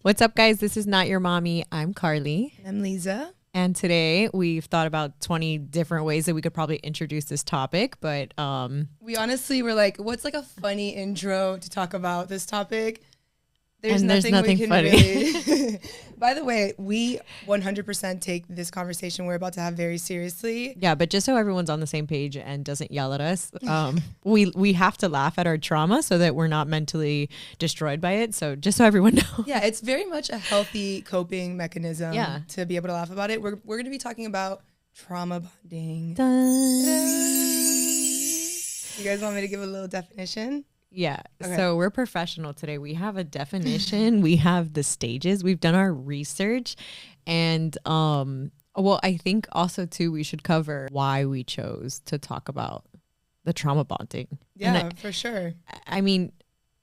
What's up, guys? This is Not Your Mommy. I'm Carly. I'm Lisa. And today we've thought about 20 different ways that we could probably introduce this topic, but we honestly were like, what's like a funny intro to talk about this topic? There's nothing we can funny. Really. By the way, we 100% take this conversation we're about to have very seriously. Yeah, but just so everyone's on the same page and doesn't yell at us, we have to laugh at our trauma so that we're not mentally destroyed by it. So just so everyone knows. Yeah, it's very much a healthy coping mechanism to be able to laugh about it. We're going to be talking about trauma bonding. You guys want me to give a little definition? Yeah. Okay. So we're professional today. We have a definition. We have the stages. We've done our research. And well, I think also too, we should cover why we chose to talk about the trauma bonding. Yeah, for sure. I mean,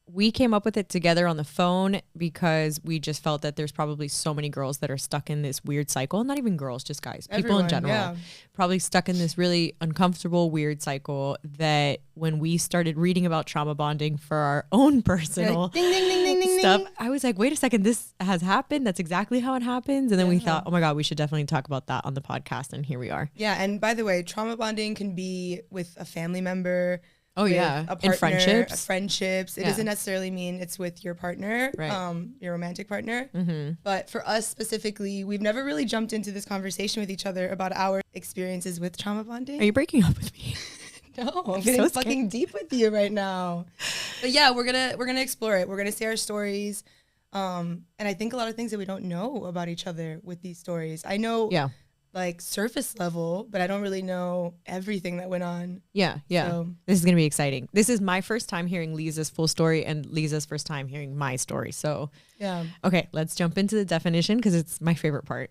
we came up with it together on the phone because we just felt that there's probably so many girls that are stuck in this weird cycle. Not even girls, just guys. People in general. Probably stuck in this really uncomfortable, weird cycle that when we started reading about trauma bonding for our own personal like, ding, ding, ding, ding, stuff, ding. I was like, wait a second, this has happened. That's exactly how it happens. And then we thought, oh my God, we should definitely talk about that on the podcast. And here we are. Yeah. And by the way, trauma bonding can be with a family member. Oh yeah, a partner, in friendships. It doesn't necessarily mean it's with your partner, your romantic partner. Mm-hmm. But for us specifically, we've never really jumped into this conversation with each other about our experiences with trauma bonding. Are you breaking up with me? No, I'm getting fucking deep with you right now. But yeah, we're gonna explore it. We're gonna say our stories, and I think a lot of things that we don't know about each other with these stories. I know, like surface level, but I don't really know everything that went on. Yeah. So, this is going to be exciting. This is my first time hearing Lisa's full story and Lisa's first time hearing my story. So, okay, let's jump into the definition because it's my favorite part.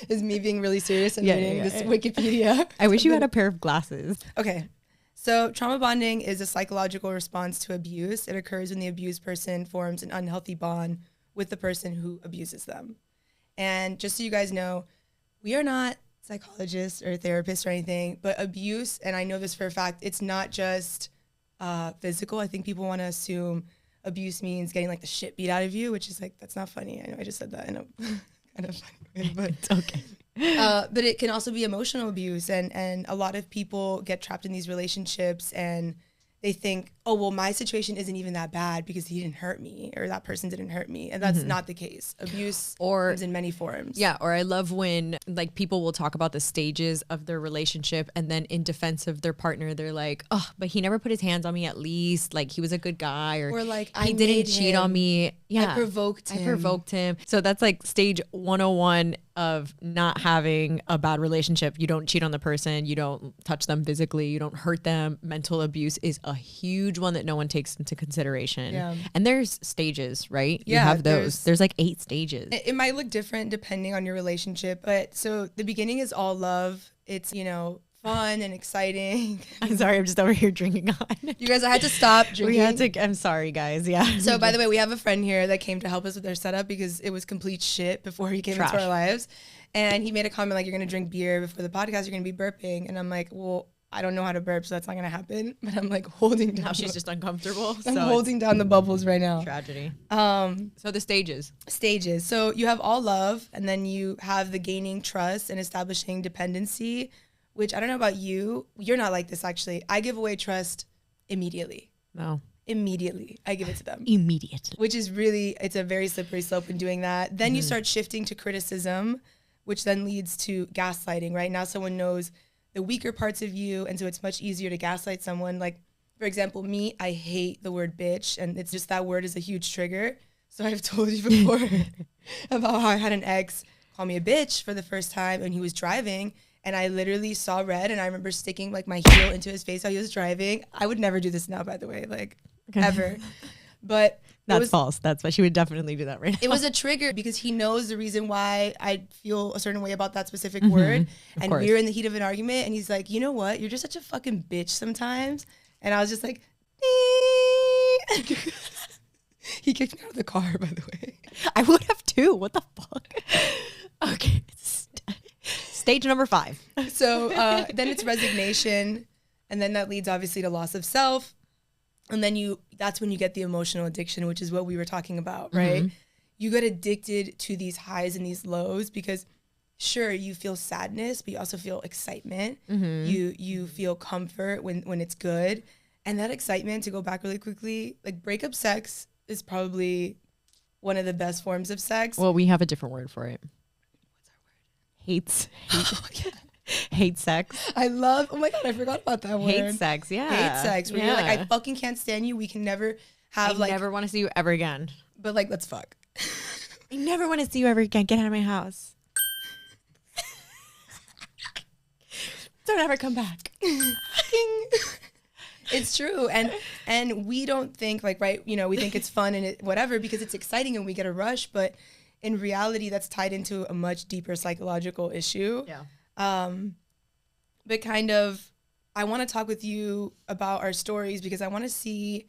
Is me being really serious and reading this Wikipedia. I wish you had a pair of glasses. Okay. So trauma bonding is a psychological response to abuse. It occurs when the abused person forms an unhealthy bond with the person who abuses them. And just so you guys know, we are not psychologists or therapists or anything, but abuse, and I know this for a fact, it's not just physical. I think people want to assume abuse means getting like the shit beat out of you, which is like, that's not funny. I know I just said that in a kind of funny way, but it's okay. But it can also be emotional abuse, and a lot of people get trapped in these relationships and they think, oh, well, my situation isn't even that bad because he didn't hurt me or that person didn't hurt me. And that's not the case. Abuse comes in many forms. Yeah. Or I love when like people will talk about the stages of their relationship and then in defense of their partner, they're like, oh, but he never put his hands on me at least. Like he was a good guy or like he didn't cheat on me. Yeah. I provoked him. So that's like stage 101 of not having a bad relationship. You don't cheat on the person. You don't touch them physically. You don't hurt them. Mental abuse is a huge one that no one takes into consideration. Yeah. And there's stages, right? Yeah, you have those. There's like 8 stages. It might look different depending on your relationship, but so the beginning is all love. It's, fun and exciting. I'm sorry, I'm just over here drinking on. You guys, I had to stop drinking. I'm sorry, guys. Yeah. So by the way, we have a friend here that came to help us with our setup because it was complete shit before he came into our lives. And he made a comment like, you're going to drink beer before the podcast, you're going to be burping. And I'm like, well, I don't know how to burp, so that's not going to happen. But I'm like holding down. Now she's just uncomfortable. I'm holding down the bubbles right now. Tragedy. So the stages. So you have all love, and then you have the gaining trust and establishing dependency, which I don't know about you. You're not like this, actually. I give away trust immediately. No. Immediately. I give it to them. Immediately. Which is really, it's a very slippery slope in doing that. Then you start shifting to criticism, which then leads to gaslighting, right? Now someone knows the weaker parts of you, and so it's much easier to gaslight someone. Like, for example, me, I hate the word bitch, and it's just that word is a huge trigger. So I've told you before about how I had an ex call me a bitch for the first time, and he was driving, and I literally saw red, and I remember sticking like my heel into his face while he was driving. I would never do this now, by the way, like ever. But that's false. That's why she would definitely do that right now. It was a trigger because he knows the reason why I feel a certain way about that specific word. And we're in the heat of an argument, and he's like, you know what? You're just such a fucking bitch sometimes. And I was just like, he kicked me out of the car, by the way. I would have too. What the fuck? Okay. Stage number 5. So then it's resignation. And then that leads obviously to loss of self. And then that's when you get the emotional addiction, which is what we were talking about, right? you get addicted to these highs and these lows because sure, you feel sadness, but you also feel excitement. You feel comfort when it's good. And that excitement, to go back really quickly, like breakup sex is probably one of the best forms of sex. Well, we have a different word for it. What's our word? Hates. Oh, yeah. Hate sex. I love, oh my God, I forgot about that word. Hate sex, yeah. Hate sex, where you're like, I fucking can't stand you. We can never have I never want to see you ever again. But like, let's fuck. I never want to see you ever again. Get out of my house. Don't ever come back. It's true. And we don't think like, right, you know, we think it's fun and it, whatever, because it's exciting and we get a rush. But in reality, that's tied into a much deeper psychological issue. Yeah. But kind of, I want to talk with you about our stories because I want to see,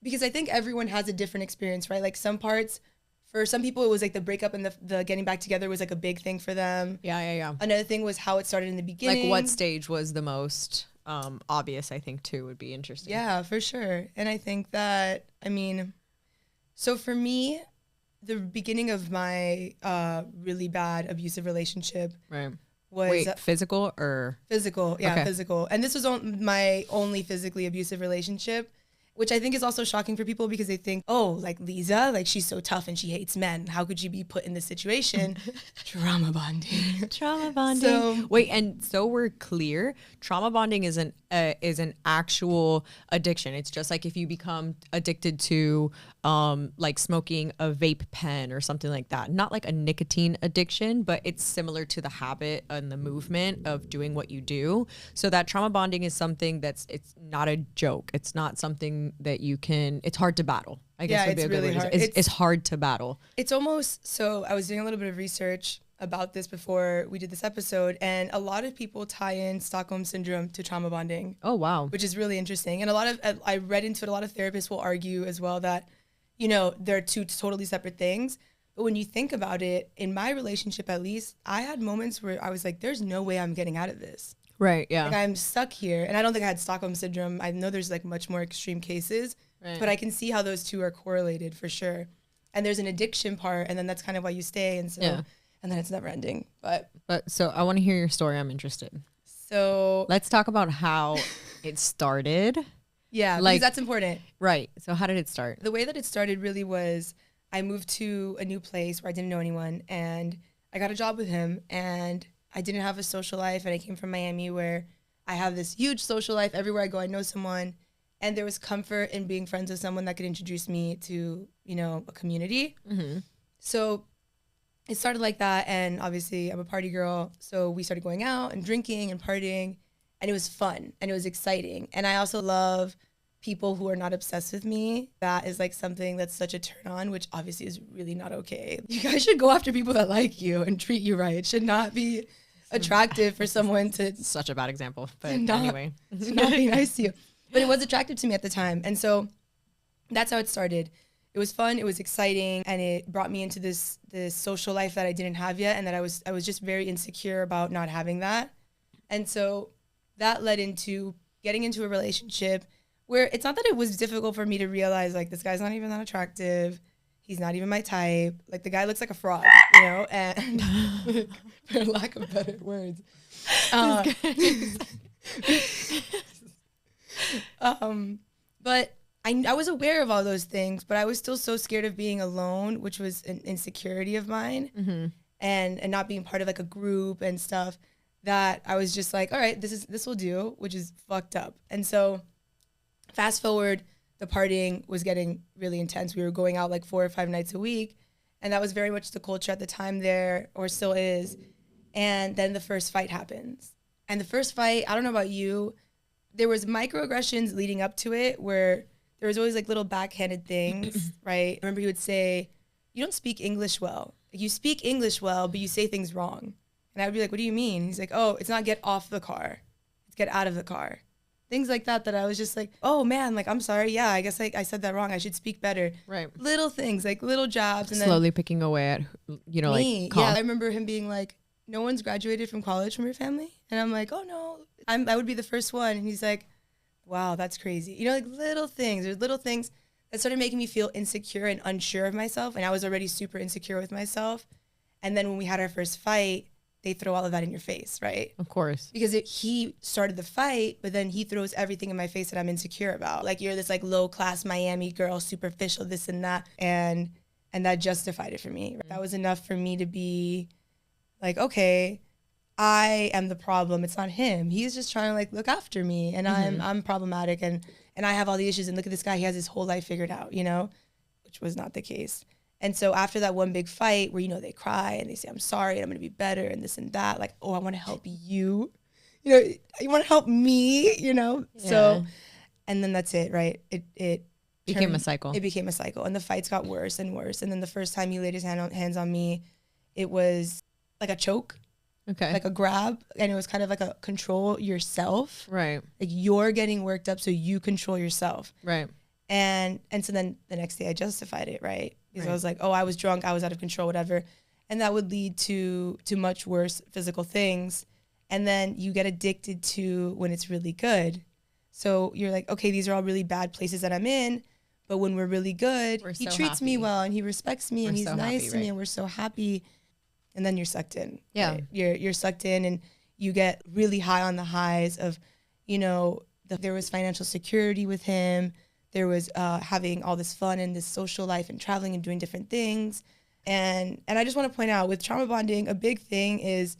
because I think everyone has a different experience, right? Like some parts, for some people, it was like the breakup and the getting back together was like a big thing for them. Yeah. Another thing was how it started in the beginning. Like what stage was the most obvious, I think, too, would be interesting. Yeah, for sure. And I think that, I mean, so for me, the beginning of my really bad abusive relationship was... Wait, physical or? Physical, yeah, okay. Physical. And this was my only physically abusive relationship, which I think is also shocking for people because they think, oh, like Lisa, like she's so tough and she hates men. How could you be put in this situation? Trauma bonding. Trauma bonding. So, wait, and so we're clear, trauma bonding is an actual addiction. It's just like if you become addicted to like smoking a vape pen or something like that. Not like a nicotine addiction, but it's similar to the habit and the movement of doing what you do. So that trauma bonding is something it's not a joke. It's not something that you can, it's hard to battle. I guess would be a good really word. hard. It's hard to battle. It's almost, so I was doing a little bit of research about this before we did this episode, and a lot of people tie in Stockholm Syndrome to trauma bonding. Oh, wow. Which is really interesting. And I read into it, a lot of therapists will argue as well that, you know, they're two totally separate things. But when you think about it, in my relationship at least, I had moments where I was like, there's no way I'm getting out of this. Right, yeah. Like I'm stuck here. And I don't think I had Stockholm Syndrome. I know there's like much more extreme cases, but I can see how those two are correlated for sure. And there's an addiction part, and then that's kind of why you stay. And so, and then it's never ending. But so I want to hear your story. I'm interested. So let's talk about how it started. Yeah, like, because that's important. Right. So how did it start? The way that it started really was I moved to a new place where I didn't know anyone, and I got a job with him, and I didn't have a social life, and I came from Miami where I have this huge social life. Everywhere I go, I know someone, and there was comfort in being friends with someone that could introduce me to, you know, a community. Mm-hmm. So it started like that, and obviously I'm a party girl, so we started going out and drinking and partying, and it was fun, and it was exciting. And I also love people who are not obsessed with me. That is like something that's such a turn on, which obviously is really not okay. You guys should go after people that like you and treat you right. It should not be attractive for someone to... Such a bad example, but anyway. To not be nice to you. But it was attractive to me at the time. And so that's how it started. It was fun, it was exciting, and it brought me into this social life that I didn't have yet, and that I was just very insecure about not having that. And so that led into getting into a relationship where it's not that it was difficult for me to realize, like, this guy's not even that attractive. He's not even my type. Like, the guy looks like a fraud, you know? And for lack of better words. But I was aware of all those things, but I was still so scared of being alone, which was an insecurity of mine, and not being part of, like, a group and stuff, that I was just like, all right, this will do, which is fucked up. And so fast forward, the partying was getting really intense. We were going out like 4 or 5 nights a week, and that was very much the culture at the time there, or still is. And then the first fight happens. And the first fight, I don't know about you, there was microaggressions leading up to it where there was always like little backhanded things, right? I remember he would say, you don't speak English well. Like, you speak English well, but you say things wrong. And I would be like, what do you mean? He's like, oh, it's not get off the car. It's get out of the car. Things like that I was just like, oh man, like, I'm sorry. Yeah, I guess I said that wrong. I should speak better. Right. Little things, like little jobs. And slowly then picking away at, you know, me, like, yeah, I remember him being like, no one's graduated from college from your family? And I'm like, oh no, I would be the first one. And he's like, wow, that's crazy. You know, like little things. There's little things that started making me feel insecure and unsure of myself. And I was already super insecure with myself. And then when we had our first fight, they throw all of that in your face, right? Of course. Because he started the fight, but then he throws everything in my face that I'm insecure about. Like, you're this like low class Miami girl, superficial, this and that. And that justified it for me. That was enough for me to be like, okay, I am the problem. It's not him. He's just trying to like look after me, and I'm problematic, and I have all the issues. And look at this guy; he has his whole life figured out, you know, which was not the case. And so after that one big fight, where they cry and they say, "I'm sorry, and I'm gonna be better," and this and that, like, oh, I want to help you, you want to help me, Yeah. So, and then that's it, right? It became a cycle. It became a cycle, and the fights got worse and worse. And then the first time he laid his hands on me, it was like a choke. Okay. Like a grab, and it was kind of like a control yourself. Right. Like, you're getting worked up, so you control yourself. Right. And so then the next day I justified it, right? Because I was like, oh, I was drunk, I was out of control, whatever. And that would lead to much worse physical things. And then you get addicted to when it's really good. So you're like, okay, these are all really bad places that I'm in, but when we're really good, he treats me well, and he respects me, and he's nice to me, and we're so happy. And then you're sucked in. Yeah. Right? You're sucked in, and you get really high on the highs of, there was financial security with him. There was having all this fun and this social life and traveling and doing different things. And I just want to point out, with trauma bonding, a big thing is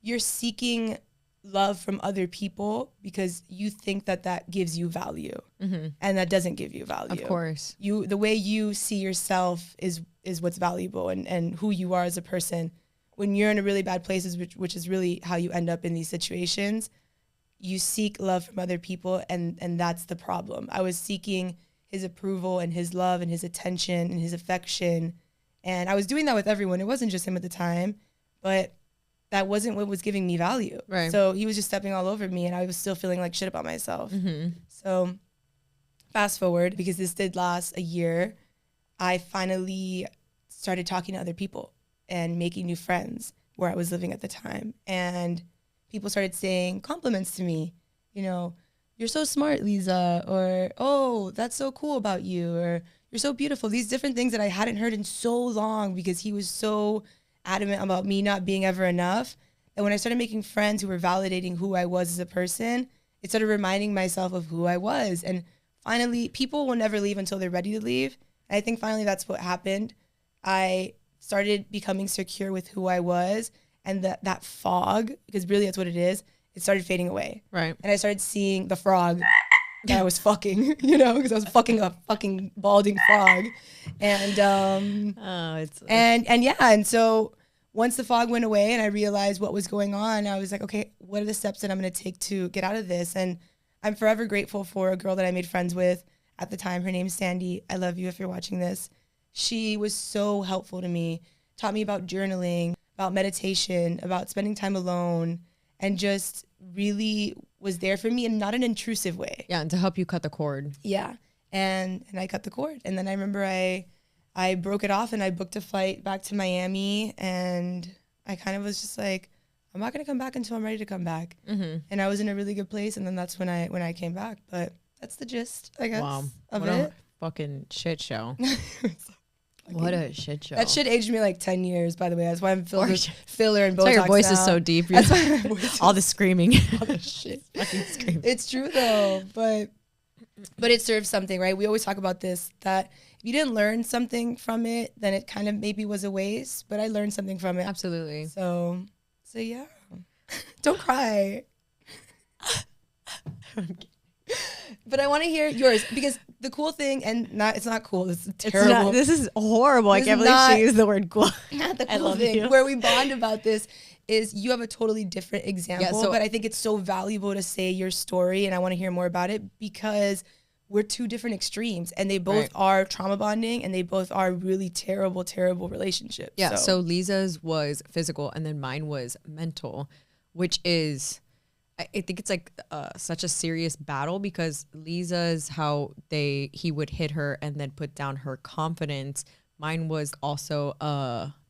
you're seeking love from other people because you think that gives you value. Mm-hmm. And that doesn't give you value. Of course. The way you see yourself is what's valuable, and who you are as a person. When you're in a really bad places, which is really how you end up in these situations, you seek love from other people, and that's the problem. I was seeking his approval and his love and his attention and his affection, and I was doing that with everyone. It wasn't just him at the time, but that wasn't what was giving me value. Right. So he was just stepping all over me, and I was still feeling like shit about myself. Mm-hmm. So fast forward, because this did last a year, I finally started talking to other people and making new friends where I was living at the time. And people started saying compliments to me, you're so smart, Lisa, or, oh, that's so cool about you, or you're so beautiful. These different things that I hadn't heard in so long, because he was so adamant about me not being ever enough. And when I started making friends who were validating who I was as a person, it started reminding myself of who I was. And finally, people will never leave until they're ready to leave. And I think finally that's what happened. I started becoming secure with who I was, and that fog, because really that's what it is, it started fading away. Right. And I started seeing the frog that I was fucking, because I was fucking a fucking balding frog. And and so once the fog went away and I realized what was going on, I was like, okay, what are the steps that I'm going to take to get out of this? And I'm forever grateful for a girl that I made friends with at the time. Her name's Sandy. I love you if you're watching this. She was so helpful to me, taught me about journaling, about meditation, about spending time alone, and just really was there for me in not an intrusive way. Yeah, and to help you cut the cord. Yeah, and I cut the cord. And then I remember I broke it off, and I booked a flight back to Miami, and I kind of was just like, I'm not going to come back until I'm ready to come back. Mm-hmm. And I was in a really good place, and then that's when I came back. But that's the gist, I guess, of what it. A fucking shit show. What a shit show. That shit aged me like 10 years, by the way. That's why I'm filled with filler and Botox. That's why your voice now. is so deep. That's why my voice all the screaming. All the shit. Fucking screaming. It's true though, but it serves something, right? We always talk about this, that if you didn't learn something from it, then it kind of maybe was a waste, but I learned something from it. Absolutely. So yeah. Don't cry. But I want to hear yours, because the cool thing, and it's not cool, it's terrible. This is horrible. I can't believe she used the word cool. Not the cool thing. Where we bond about this is you have a totally different example, but I think it's so valuable to say your story, and I want to hear more about it, because we're two different extremes, and they both are trauma bonding, and they both are really terrible, terrible relationships. Yeah, so Lisa's was physical, and then mine was mental, which is... I think it's like such a serious battle, because Lisa's how he would hit her and then put down her confidence. Mine was also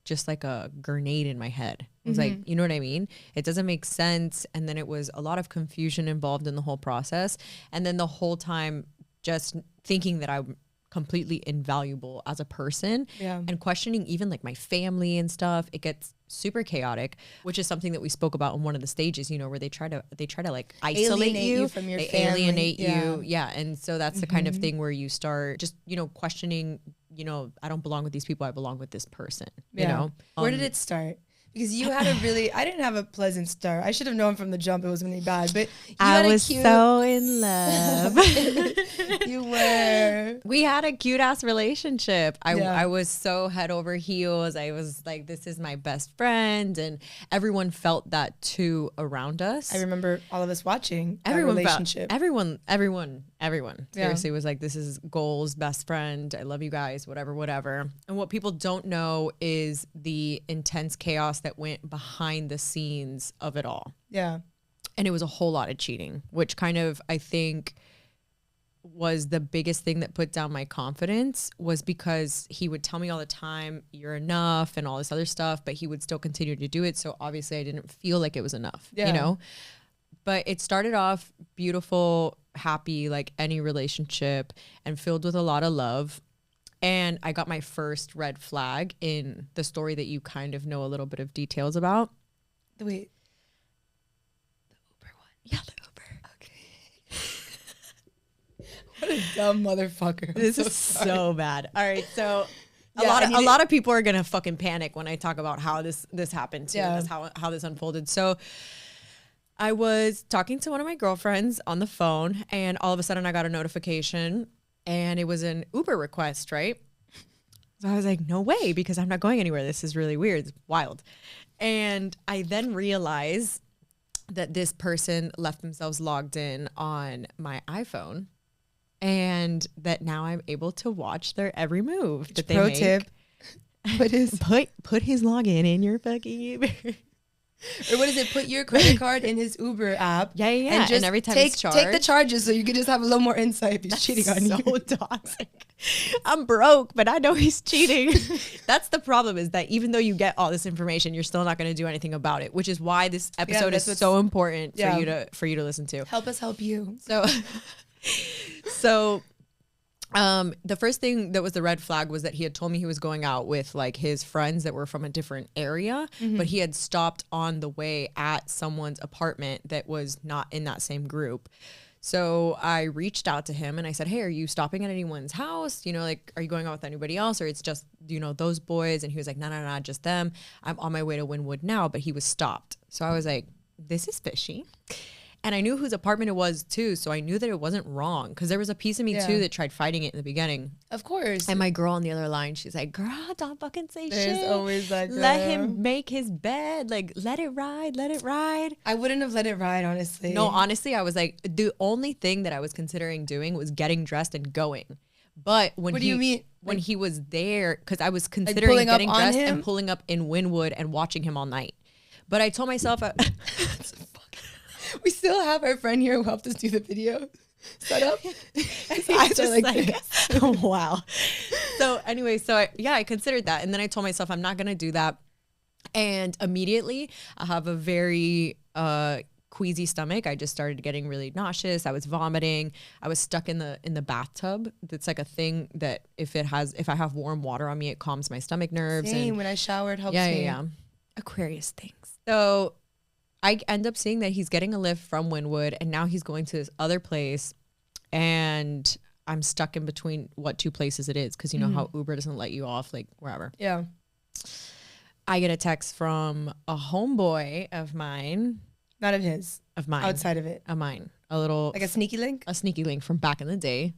just like a grenade in my head. It was like, you know what I mean? It doesn't make sense. And then it was a lot of confusion involved in the whole process. And then the whole time just thinking that I'm completely invaluable as a person. And questioning even like my family and stuff, it gets super chaotic, which is something that we spoke about in one of the stages, you know, where they try to like isolate you from your they family. Alienate you. Yeah. And so that's the kind of thing where you start just, you know, questioning, you know, I don't belong with these people, I belong with this person, you know. Where did it start? Because you had I didn't have a pleasant start. I should have known from the jump it was going to be bad, but I was so in love. You were. We had a cute ass relationship. I was so head over heels. I was like, this is my best friend. And everyone felt that too around us. I remember all of us watching everyone relationship. Everyone seriously was like, this is goals, best friend. I love you guys, whatever. And what people don't know is the intense chaos that went behind the scenes of it all. Yeah. And it was a whole lot of cheating, which kind of, I think, was the biggest thing that put down my confidence, was because he would tell me all the time, you're enough and all this other stuff, but he would still continue to do it. So obviously I didn't feel like it was enough, you know? But it started off beautiful, happy, like any relationship, and filled with a lot of love. And I got my first red flag in the story that you kind of know a little bit of details about. Wait. The Uber one? Yeah, the Uber. Okay. What a dumb motherfucker. This is so bad. All right, so a lot of people are going to fucking panic when I talk about how this happened too. Yeah. How this unfolded. So I was talking to one of my girlfriends on the phone, and all of a sudden I got a notification, and it was an Uber request, right? So I was like, no way, because I'm not going anywhere. This is really weird. It's wild. And I then realized that this person left themselves logged in on my iPhone, and that now I'm able to watch their every move that they make. Pro tip. Put his login in your fucking Uber. Or what is it? Put your credit card in his Uber app. Yeah. And every time it's charged, take the charges so you can just have a little more insight if he's cheating on you. So toxic. I'm broke, but I know he's cheating. That's the problem, is that even though you get all this information, you're still not going to do anything about it, which is why this episode is so important for you to listen to. Help us help you. So the first thing that was the red flag was that he had told me he was going out with like his friends that were from a different area, but he had stopped on the way at someone's apartment that was not in that same group. So I reached out to him and I said, hey, are you stopping at anyone's house? You know, like, are you going out with anybody else, or it's just, you know, those boys? And he was like, no, just them. I'm on my way to Wynwood now, but he was stopped. So I was like, this is fishy. And I knew whose apartment it was too, so I knew that it wasn't wrong, because there was a piece of me too that tried fighting it in the beginning. Of course. And my girl on the other line, she's like, girl, don't fucking say shit. There's always that girl. Let him make his bed. Like, let it ride. I wouldn't have let it ride, honestly. No, honestly, I was like, the only thing that I was considering doing was getting dressed and going. But when what do you mean? When he was there, because I was considering like getting dressed and pulling up in Wynwood and watching him all night. But I told myself... We still have our friend here who helped us do the video setup. I just like oh, wow. So anyway, I considered that. And then I told myself I'm not going to do that. And immediately I have a very queasy stomach. I just started getting really nauseous. I was vomiting. I was stuck in the bathtub. That's like a thing that if I have warm water on me, it calms my stomach nerves. Same. And when I shower, it helps me. Yeah. Aquarius things. So I end up seeing that he's getting a lift from Wynwood, and now he's going to this other place, and I'm stuck in between what two places it is, because you know how Uber doesn't let you off like wherever. Yeah. I get a text from a homeboy of mine. Not of his. Of mine. Outside of it. Of mine. A little. Like a sneaky link? A sneaky link from back in the day.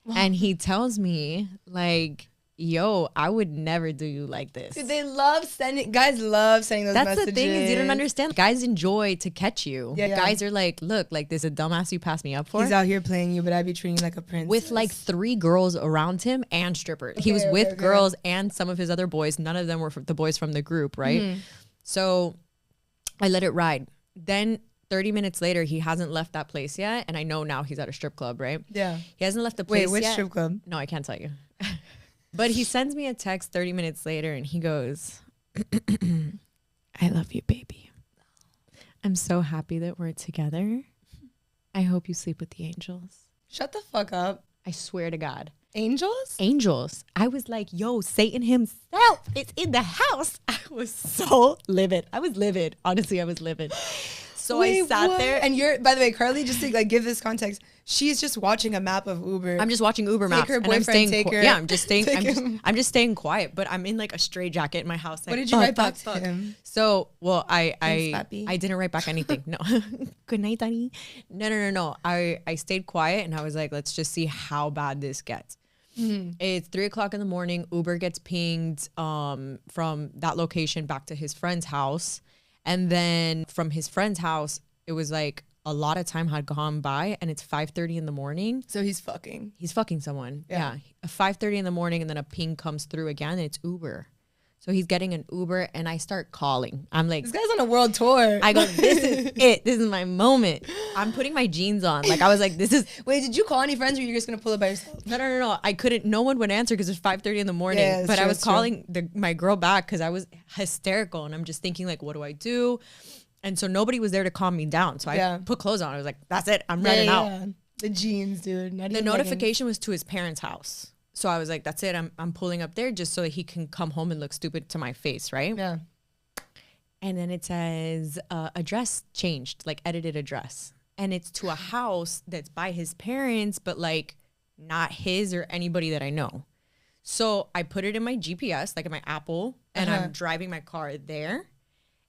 Wow. And he tells me like, yo, I would never do you like this. Dude, guys love sending those messages. That's the thing, is you don't understand. Guys enjoy to catch you. Yeah. Guys are like, look, like there's a dumbass you pass me up for. He's out here playing you, but I'd be treating you like a princess. With like 3 girls around him and strippers. He was with girls and some of his other boys. None of them were the boys from the group, right? So I let it ride. Then 30 minutes later, he hasn't left that place yet. And I know now he's at a strip club, right? Yeah. He hasn't left the place yet. Wait, which strip club? No, I can't tell you. But he sends me a text 30 minutes later and he goes, I love you, baby. I'm so happy that we're together. I hope you sleep with the angels. Shut the fuck up. I swear to God. Angels? I was like, yo, Satan himself is in the house. I was so livid. Honestly, I was livid. So wait, I sat there. And by the way, Carly, just to like give this context, she's just watching a map of Uber. I'm just watching Uber maps. Her boyfriend, I'm just staying quiet, but I'm in like a stray jacket in my house. Like, what did you write back to him? So, well, I didn't write back anything. No. Good night, Danny. No. I stayed quiet and I was like, let's just see how bad this gets. Mm-hmm. It's 3:00 in the morning. Uber gets pinged from that location back to his friend's house. And then from his friend's house, it was like a lot of time had gone by and it's 5:30 in the morning. So he's fucking someone. Yeah. 5:30 in the morning and then a ping comes through again and it's Uber. So he's getting an Uber and I start calling. I'm like, this guy's on a world tour. I go, this is it. This is my moment. I'm putting my jeans on. Like I was like, this is. Wait, did you call any friends or you're just going to pull it by yourself? No. I couldn't. No one would answer because it's 5:30 in the morning. Yeah, but true, I was calling my girl back because I was hysterical. And I'm just thinking like, what do I do? And so nobody was there to calm me down. So I put clothes on. I was like, that's it. I'm running out. The jeans, dude. The notification was to his parents' house. So I was like, that's it. I'm pulling up there just so that he can come home and look stupid to my face, right? Yeah. And then it says address changed, like edited address. And it's to a house that's by his parents, but like not his or anybody that I know. So I put it in my GPS, like in my Apple, and I'm driving my car there.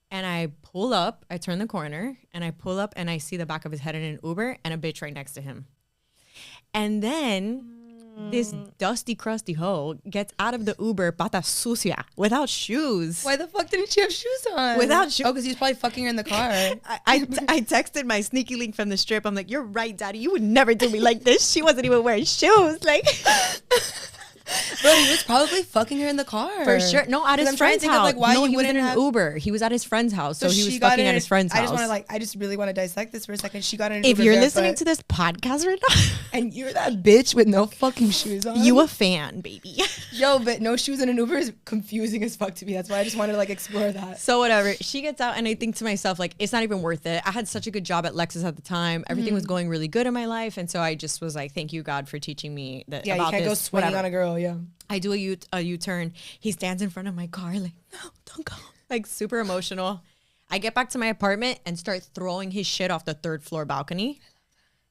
And I pull up, I turn the corner, and I pull up and I see the back of his head in an Uber and a bitch right next to him. And then this dusty, crusty hoe gets out of the Uber, pata sucia, without shoes. Why the fuck didn't she have shoes on? Without shoes. Oh, because he's probably fucking her in the car. I texted my sneaky link from the strip. I'm like, you're right, daddy. You would never do me like this. She wasn't even wearing shoes. Like... Bro, he was probably fucking her in the car. For sure. No, at his friend's house. Like, why he was in an Uber. He was at his friend's house. So he was fucking at his friend's house. I just really want to dissect this for a second. She got in an Uber. If you're listening to this podcast right now. And you're that bitch with no fucking shoes on. You a fan, baby. Yo, but no shoes in an Uber is confusing as fuck to me. That's why I just wanted to like explore that. So whatever. She gets out and I think to myself, like, it's not even worth it. I had such a good job at Lexus at the time. Everything was going really good in my life. And so I just was like, thank you, God, for teaching me that. Yeah, about you can't go swinging on a girl. Yeah. I do a U-turn. He stands in front of my car like, no, don't go. Like super emotional. I get back to my apartment and start throwing his shit off the 3rd floor balcony.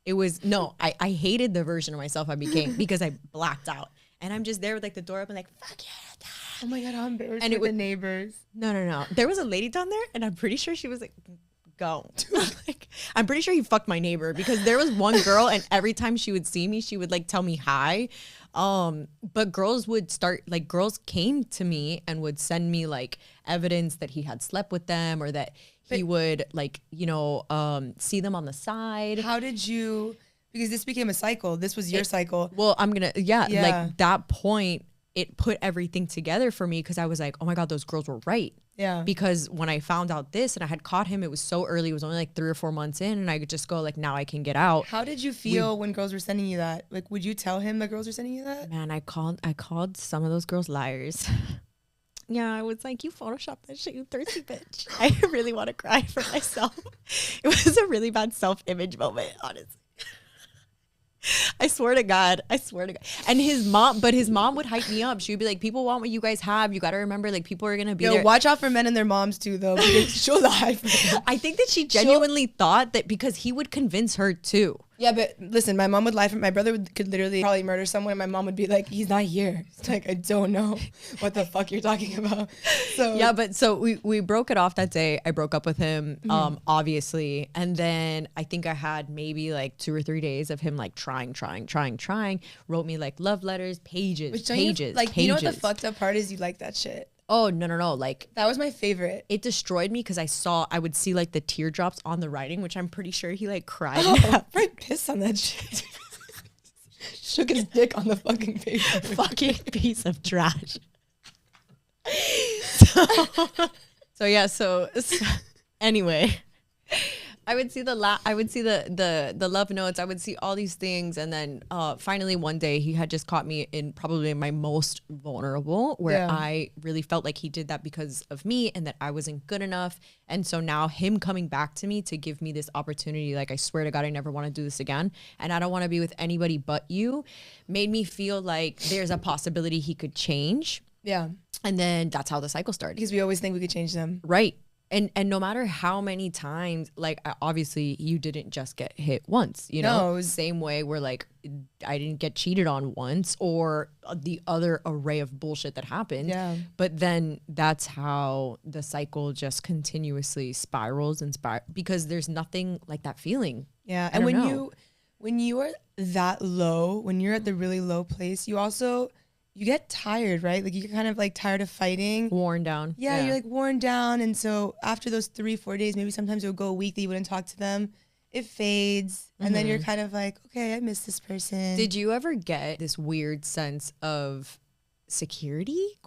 It was, I hated the version of myself I became because I blacked out. And I'm just there with like the door open like, fuck yeah. Oh my God, how embarrassed and with the neighbors. No. There was a lady down there and I'm pretty sure she was like, go. Like, I'm pretty sure he fucked my neighbor because there was one girl and every time she would see me, she would like tell me hi. But girls came to me and would send me like evidence that he had slept with them or that he would like, see them on the side. How did you, because this became a cycle. This was your cycle. Well, like that point, it put everything together for me because I was like, oh my God, those girls were right. Yeah. Because when I found out this and I had caught him, it was so early. It was only like 3 or 4 months in and I could just go like, now I can get out. How did you feel when girls were sending you that? Like, would you tell him that girls were sending you that? Man, I called some of those girls liars. Yeah, I was like, you photoshopped that shit, you thirsty bitch. I really want to cry for myself. It was a really bad self-image moment, honestly. I swear to God. And his mom would hype me up. She would be like, people want what you guys have. You got to remember, like, people are going to be there. Watch out for men and their moms too, though. She'll lie for them. I think that she genuinely thought that because he would convince her too. Yeah, but listen, my mom would lie for my brother could literally probably murder someone. My mom would be like, he's not here. It's like, I don't know what the fuck you're talking about. So yeah, but so we broke it off that day. I broke up with him, obviously. And then I think I had maybe like 2 or 3 days of him like trying. Wrote me like love letters, pages. You know what the fucked up part is? You like that shit. Oh, no. Like, that was my favorite. It destroyed me because I would see like the teardrops on the writing, which I'm pretty sure he like cried. Right, piss on that shit. Shook his dick on the fucking paper. Fucking piece of trash. So anyway, I would see the love notes. I would see all these things, and then finally one day he had just caught me in probably my most vulnerable, where I really felt like he did that because of me and that I wasn't good enough. And so now him coming back to me to give me this opportunity, like I swear to God, I never want to do this again, and I don't want to be with anybody but you, made me feel like there's a possibility he could change. Yeah. And then that's how the cycle started. Because we always think we could change them. Right. And no matter how many times, like obviously you didn't just get hit once, you know, No, it was same way where like I didn't get cheated on once, or the other array of bullshit that happened. Yeah. But then that's how the cycle just continuously spirals because there's nothing like that feeling. Yeah. And when you are that low, when you're at the really low place, you get tired, right? Like you're kind of like tired of fighting. Worn down. Yeah, you're like worn down. And so after those 3-4 days, maybe sometimes it would go a week that you wouldn't talk to them. It fades. And then you're kind of like, okay, I miss this person. Did you ever get this weird sense of security ?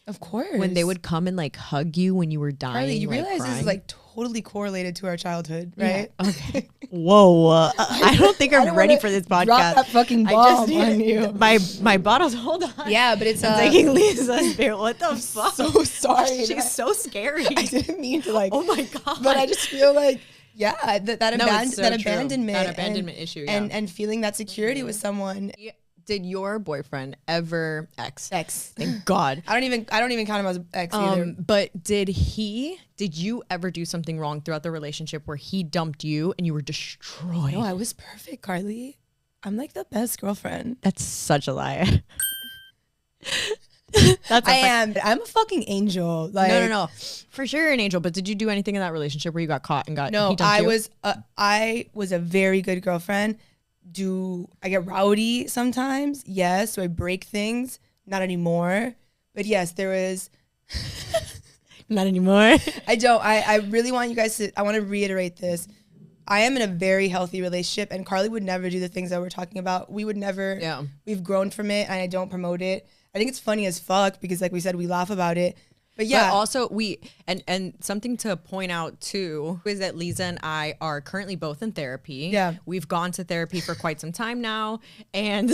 Of course. When they would come and like hug you when you were dying. Carly, you like, realize crying? this is like totally correlated to our childhood, right? Yeah. Okay. Whoa. I don't think I'm ready for this podcast. Drop that fucking bomb on you. My bottles, hold on. Yeah, but it's taking Lisa's beer. What the fuck? So sorry. She's so scary. I didn't mean to like. Oh my God. But I just feel like, yeah, that abandonment issue, and feeling that security with someone. Yeah. Did your boyfriend ever ex? Thank God. I don't even count him as ex either. But did you ever do something wrong throughout the relationship where he dumped you and you were destroyed? No, I was perfect, Carly. I'm like the best girlfriend. That's such a lie. I'm a fucking angel. Like no. For sure you're an angel, but did you do anything in that relationship where you got caught and he dumped you? I was a very good girlfriend. Do I get rowdy sometimes? Yes. Do I break things? Not anymore. But yes, there was. Not anymore. I don't. I really want you guys to. I want to reiterate this. I am in a very healthy relationship, and Carly would never do the things that we're talking about. We would never. Yeah. We've grown from it, and I don't promote it. I think it's funny as fuck because, like we said, we laugh about it. But yeah. But also and something to point out too is that Lisa and I are currently both in therapy. Yeah. We've gone to therapy for quite some time now. And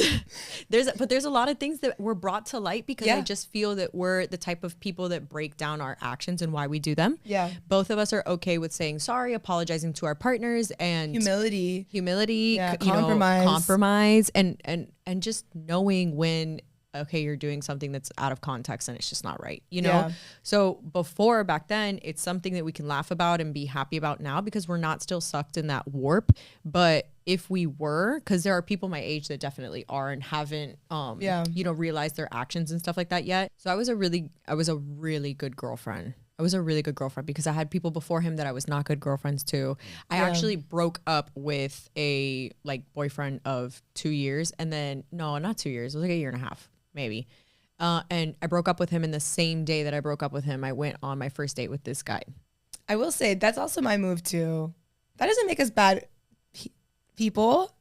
there's a lot of things that were brought to light because I just feel that we're the type of people that break down our actions and why we do them. Yeah. Both of us are okay with saying sorry, apologizing to our partners, and humility, yeah, compromise and just knowing when okay, you're doing something that's out of context and it's just not right, you know? Yeah. So back then, it's something that we can laugh about and be happy about now because we're not still sucked in that warp. But if we were, because there are people my age that definitely are and haven't, realized their actions and stuff like that yet. So I was a really good girlfriend. I was a really good girlfriend because I had people before him that I was not good girlfriends to. I actually broke up with a boyfriend of 2 years, and then no, not 2 years. It was like a year and a half, maybe. And I broke up with him, in the same day that I broke up with him, I went on my first date with this guy. I will say that's also my move too. That doesn't make us bad people.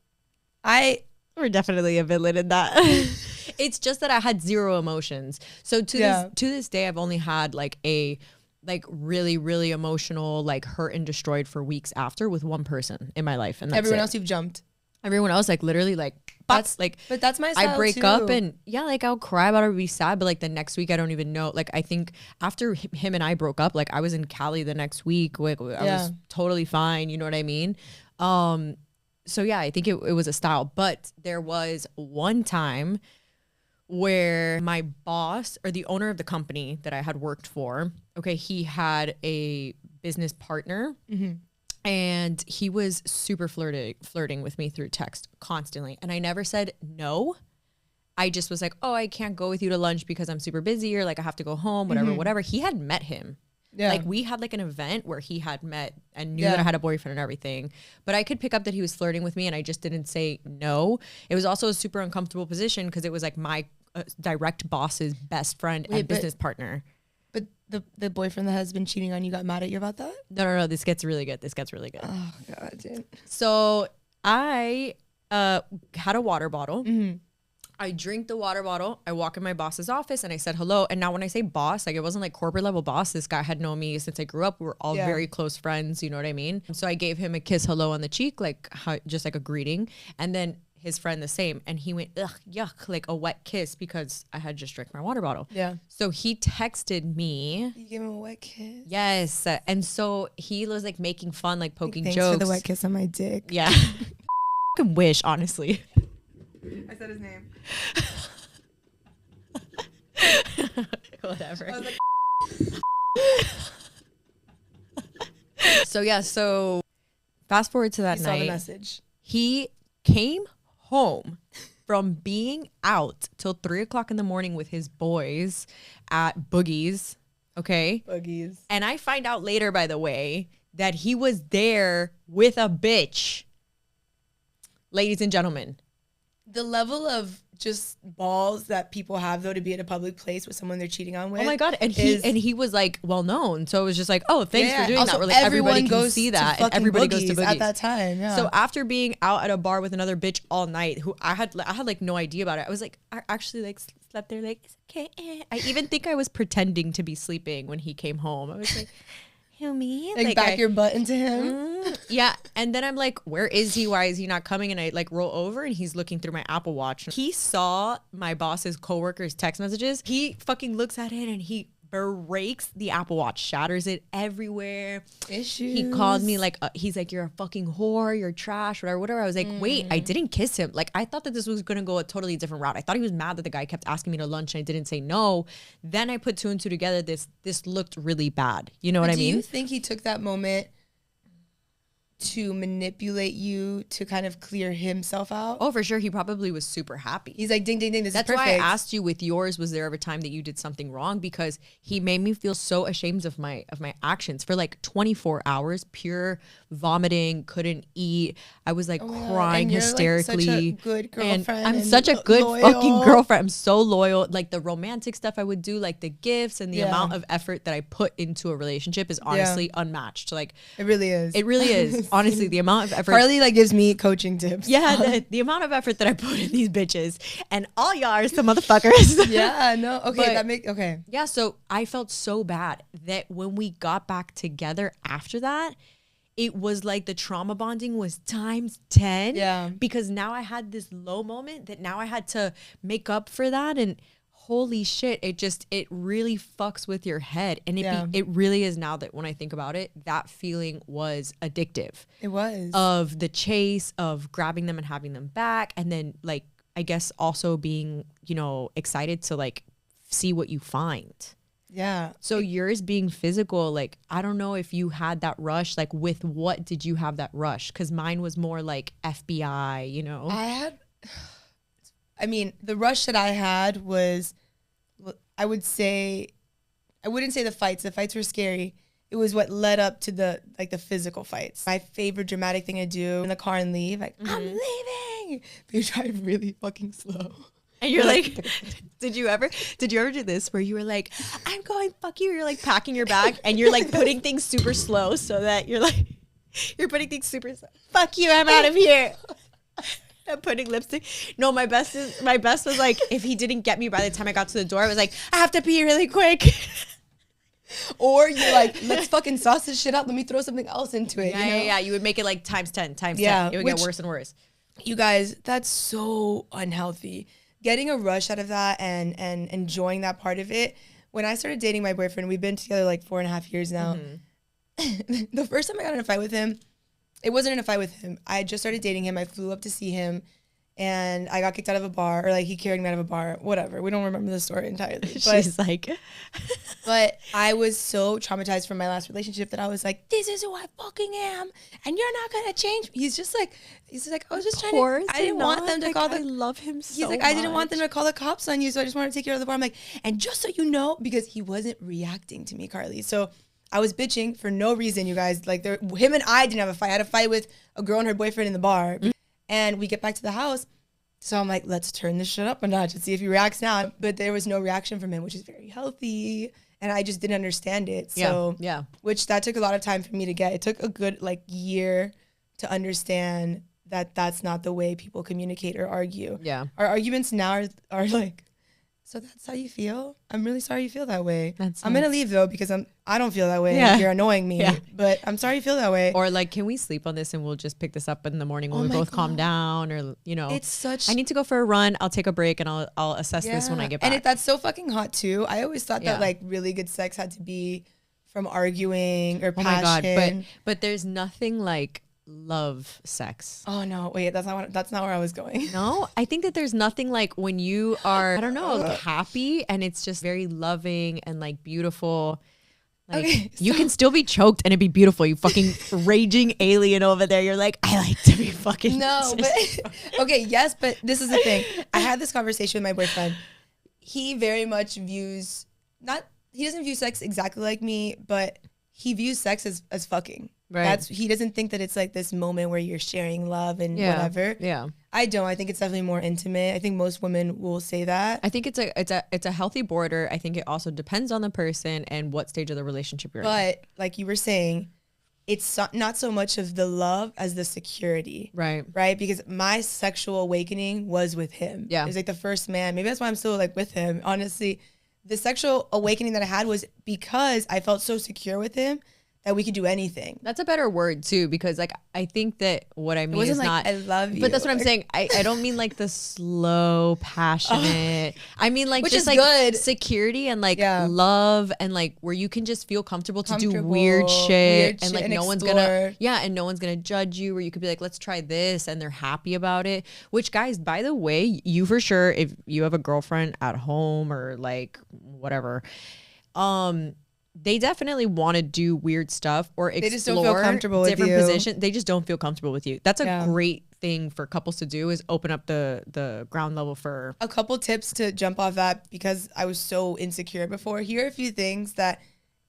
We're definitely a villain in that. It's just that I had zero emotions. So to this day, I've only had a really, really emotional, hurt and destroyed for weeks after with one person in my life. And that's everyone else you've jumped. Everyone else, literally, but that's my style I break too. up and I'll cry about it or be sad, but the next week I don't even know. I think after him and I broke up, I was in Cali the next week. I was totally fine. You know what I mean? So yeah, I think it was a style, but there was one time where my boss, or the owner of the company that I had worked for, he had a business partner. Mm-hmm. And he was super flirting with me through text constantly. And I never said no. I just was like, oh, I can't go with you to lunch because I'm super busy, or I have to go home, whatever. He had met him. Yeah. We had an event where he had met and knew that I had a boyfriend and everything. But I could pick up that he was flirting with me, and I just didn't say no. It was also a super uncomfortable position because it was my direct boss's best friend and business partner. But the boyfriend that has been cheating on you got mad at you about that? No. This gets really good. Oh, God, dude. So I had a water bottle. Mm-hmm. I drink the water bottle. I walk in my boss's office and I said hello. And now when I say boss, like it wasn't like corporate level boss. This guy had known me since I grew up. We were all very close friends. You know what I mean? So I gave him a kiss hello on the cheek, like just like a greeting. And then his friend the same. And he went, ugh, yuck, like a wet kiss because I had just drank my water bottle. Yeah. So he texted me. You gave him a wet kiss? Yes. And so he was like making fun, like poking Thanks jokes. for the wet kiss on my dick. Yeah. Wish, honestly. I said his name. Whatever. I was like, so fast forward to that night. Saw the message. He came home from being out till 3 o'clock in the morning with his boys at Boogie's. Okay. Boogie's. And I find out later, by the way, that he was there with a bitch. Ladies and gentlemen. The level of just balls that people have, though, to be at a public place with someone they're cheating on with. Oh my God. And he was like well known. So it was just like, oh, thanks for doing also, that. We're like, everybody can see that. And everybody goes to Boogie's at that time. Yeah. So after being out at a bar with another bitch all night, who I had like no idea about it. I was like, I actually like slept there, like, it's okay. I even think I was pretending to be sleeping when he came home. I was like, who, me? Like back your butt into him? Yeah. And then I'm like, where is he? Why is he not coming? And I like roll over and he's looking through my Apple Watch. He saw my boss's coworker's text messages. He fucking looks at it and he breaks the Apple Watch, shatters it everywhere. Issues. He called me like, he's like, you're a fucking whore, you're trash, whatever. I was like, wait, I didn't kiss him. Like, I thought that this was going to go a totally different route. I thought he was mad that the guy kept asking me to lunch and I didn't say no. Then I put two and two together. This looked really bad. You know what I mean? Do you think he took that moment to manipulate you to kind of clear himself out? Oh, for sure. He probably was super happy. He's like, ding, ding, ding, this is perfect. That's why I asked you with yours, was there ever a time that you did something wrong? Because he made me feel so ashamed of my actions for like 24 hours, pure vomiting, couldn't eat. I was like crying hysterically. Like such a good girlfriend. And I'm such a good fucking girlfriend. I'm so loyal. Like the romantic stuff I would do, like the gifts and the amount of effort that I put into a relationship is honestly unmatched. Like it really is. It really is. Honestly, the amount of effort. Carly like gives me coaching tips. Yeah, the amount of effort that I put in these bitches, and all y'all are some motherfuckers. Yeah, no, okay, okay. Yeah, so I felt so bad that when we got back together after that, it was like the trauma bonding was times 10. Yeah, because now I had this low moment that now I had to make up for that, and holy shit, it really fucks with your head. And it really is, now that when I think about it, that feeling was addictive. It was. Of the chase, of grabbing them and having them back. And then like, I guess also being, excited to like see what you find. Yeah. So yours being physical, like, I don't know if you had that rush, like with what did you have that rush? Because mine was more like FBI, the rush that I had was, I wouldn't say the fights. The fights were scary. It was what led up to the physical fights. My favorite dramatic thing to do in the car and leave, like, I'm leaving. But you drive really fucking slow. And you're like, did you ever do this where you were like, I'm going, fuck you. You're like packing your bag and you're like putting things super slow so that you're putting things super slow. Fuck you, I'm out of here. I'm putting lipstick. No, my best was like, if he didn't get me by the time I got to the door, I was like, I have to pee really quick. Or you're like, let's fucking sauce this shit up. Let me throw something else into it. Yeah. You would make it like times 10. It would get worse and worse. You guys, that's so unhealthy. Getting a rush out of that and enjoying that part of it. When I started dating my boyfriend, we've been together like 4.5 years now. The first time I got in a fight with him, it wasn't in a fight with him. I just started dating him. I flew up to see him, and I got kicked out of a bar, or like he carried me out of a bar. Whatever. We don't remember the story entirely. But, she's like, but I was so traumatized from my last relationship that I was like, this is who I fucking am, and you're not gonna change me. He's just like, I was just trying to. I didn't want them to call the. I love him so much. He's like, I didn't want them to call the cops on you, so I just wanted to take you out of the bar. I'm like, and just so you know, because he wasn't reacting to me, Carly. So I was bitching for no reason, you guys. Like, him and I didn't have a fight. I had a fight with a girl and her boyfriend in the bar. And we get back to the house. So I'm like, let's turn this shit up a notch and see if he reacts now. But there was no reaction from him, which is very healthy. And I just didn't understand it. So, which that took a lot of time for me to get. It took a good, year to understand that that's not the way people communicate or argue. Yeah. Our arguments now are like, so that's how you feel? I'm really sorry you feel that way. I'm going to leave though, because I don't feel that way. Yeah. You're annoying me, but I'm sorry you feel that way. Or like, can we sleep on this and we'll just pick this up in the morning when we both calm down, or, you know, I need to go for a run. I'll take a break and I'll assess this when I get back. And that's so fucking hot too. I always thought that like really good sex had to be from arguing or passion. Oh my God. But there's nothing like love sex. Oh no, wait, that's not where I was going. No, I think that there's nothing like when you are, I don't know, happy and it's just very loving and like beautiful. Like, okay, so you can still be choked and it'd be beautiful. You fucking raging alien over there. You're like, I like to be fucking. No, but okay, yes, but this is the thing. I had this conversation with my boyfriend. He very much views he doesn't view sex exactly like me, but he views sex as fucking. Right. He doesn't think that it's like this moment where you're sharing love and whatever. Yeah. I don't. I think it's definitely more intimate. I think most women will say that. I think it's a healthy border. I think it also depends on the person and what stage of the relationship you're in. But like you were saying, it's not so much of the love as the security. Right. Right? Because my sexual awakening was with him. Yeah. It was like the first man. Maybe that's why I'm still like with him. Honestly, the sexual awakening that I had was because I felt so secure with him that we could do anything. That's a better word too, because like I think that what I mean is like, not I love you. But that's what I'm saying. I don't mean like the slow, passionate. I mean like which just is like good. Security and like love and like where you can just feel comfortable to do weird shit and like no one's gonna judge you, where you could be like, let's try this, and they're happy about it. Which, guys, by the way, you for sure, if you have a girlfriend at home or like whatever, they definitely want to do weird stuff or explore, they just don't feel comfortable with different you. Positions. They just don't feel comfortable with you. That's a great thing for couples to do, is open up the ground level for a couple tips to jump off that, because I was so insecure before. Here are a few things that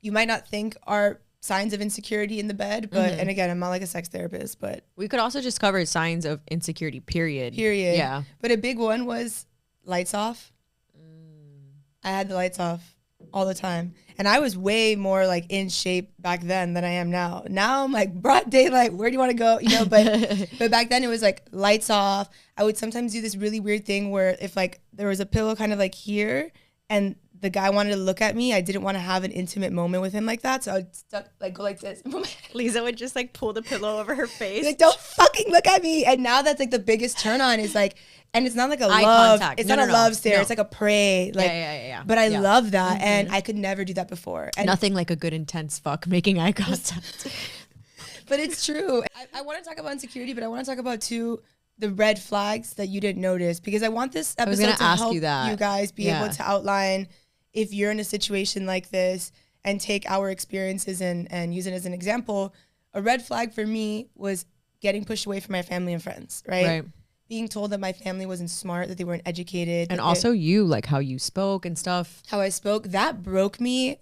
you might not think are signs of insecurity in the bed, but and again, I'm not like a sex therapist, but we could also just cover signs of insecurity, period. Yeah. But a big one was lights off. I had the lights off all the time. And I was way more like in shape back then than I am now. Now I'm like broad daylight, where do you want to go? You know, but back then it was like lights off. I would sometimes do this really weird thing where if like there was a pillow kind of like here and the guy wanted to look at me, I didn't want to have an intimate moment with him like that. So I'd go like this. Lisa would just like pull the pillow over her face. Like, don't fucking look at me. And now that's like the biggest turn on is like, and it's not like a eye love. Contact. It's not a love stare. No. It's like a pray. Like, yeah. But I love that. And I could never do that before. And nothing like a good intense fuck making eye contact. But it's true. I want to talk about insecurity, but I want to talk about too the red flags that you didn't notice, because I want this episode to help you guys be able to outline if you're in a situation like this and take our experiences and use it as an example. A red flag for me was getting pushed away from my family and friends, right? Being told that my family wasn't smart, that they weren't educated. And also like how you spoke and stuff. How I spoke, that broke me.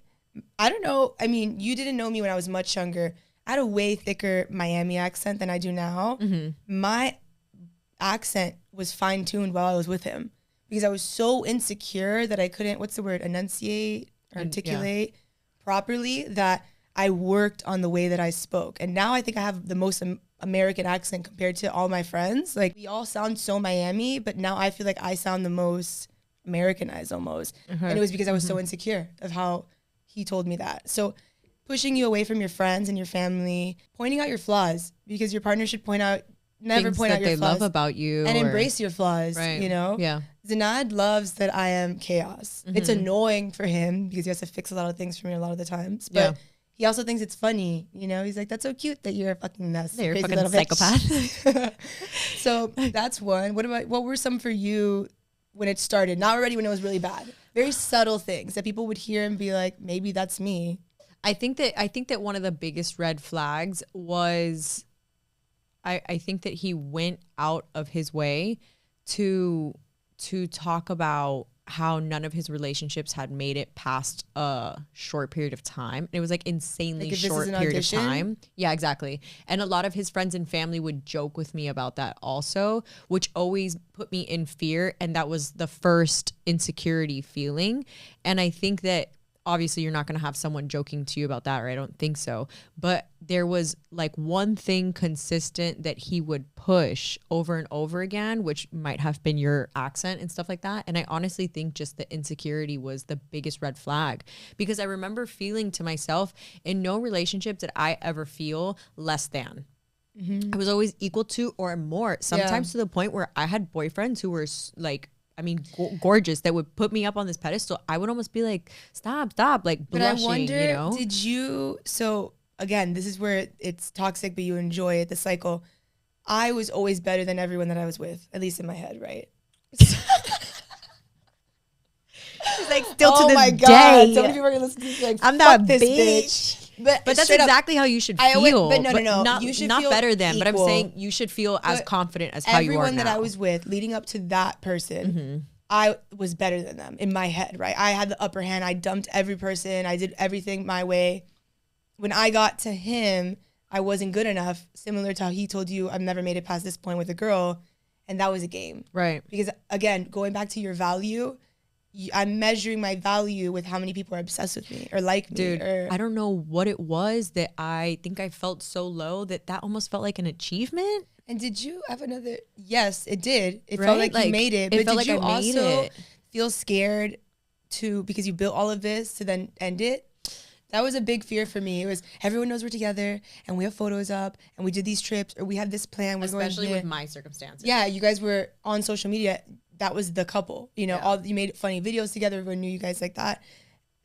I don't know. I mean, you didn't know me when I was much younger. I had a way thicker Miami accent than I do now. My accent was fine-tuned while I was with him, because I was so insecure that I couldn't, enunciate or articulate properly, that I worked on the way that I spoke. And now I think I have the most American accent compared to all my friends. Like, we all sound so Miami, but now I feel like I sound the most Americanized almost. And it was because I was so insecure of how he told me that. So pushing you away from your friends and your family, pointing out your flaws, because your partner should never point out your flaws. They love about you. And embrace your flaws, you know? Yeah. Zinad loves that I am chaos. It's annoying for him because he has to fix a lot of things for me a lot of the times. But he also thinks it's funny, you know? He's like, that's so cute that you're a fucking mess. You're a fucking psychopath. So that's one. What were some for you when it started? Not already when it was really bad. Very subtle things that people would hear and be like, maybe that's me. I think that one of the biggest red flags was, I think that he went out of his way to talk about how none of his relationships had made it past a short period of time. It was like insanely short period of time. Yeah, exactly. And a lot of his friends and family would joke with me about that also, which always put me in fear. And that was the first insecurity feeling. And I think that obviously you're not going to have someone joking to you about that, or I don't think so. But there was like one thing consistent that he would push over and over again, which might have been your accent and stuff like that. And I honestly think just the insecurity was the biggest red flag, because I remember feeling to myself, in no relationship did I ever feel less than. I was always equal to or more, sometimes to the point where I had boyfriends who were like, I mean, gorgeous, that would put me up on this pedestal. I would almost be like, stop, like blushing, but I wonder, you know? did you, so again, this is where it's toxic, but you enjoy it, the cycle. I was always better than everyone that I was with, at least in my head, right? It's like still to this day. So many people are going to listen to this like, I'm that bitch. But that's exactly how you should feel. But no. Not, you should not feel better than, equal. but I'm saying you should feel as confident as how you are now. Everyone that I was with leading up to that person, I was better than them in my head, right? I had the upper hand. I dumped every person. I did everything my way. When I got to him, I wasn't good enough, similar to how he told you, I've never made it past this point with a girl. And that was a game. Right. Because again, going back to your value, I'm measuring my value with how many people are obsessed with me or like me. Dude, I don't know what it was that I think I felt so low that almost felt like an achievement. And did you have another? Yes, it did. It felt like you made it. But did you also feel scared because you built all of this to then end it? That was a big fear for me. It was, everyone knows we're together and we have photos up and we did these trips or we have this plan. Especially with my circumstances. Yeah, you guys were on social media. That was the couple, you know, you made funny videos together. Everyone knew you guys like that.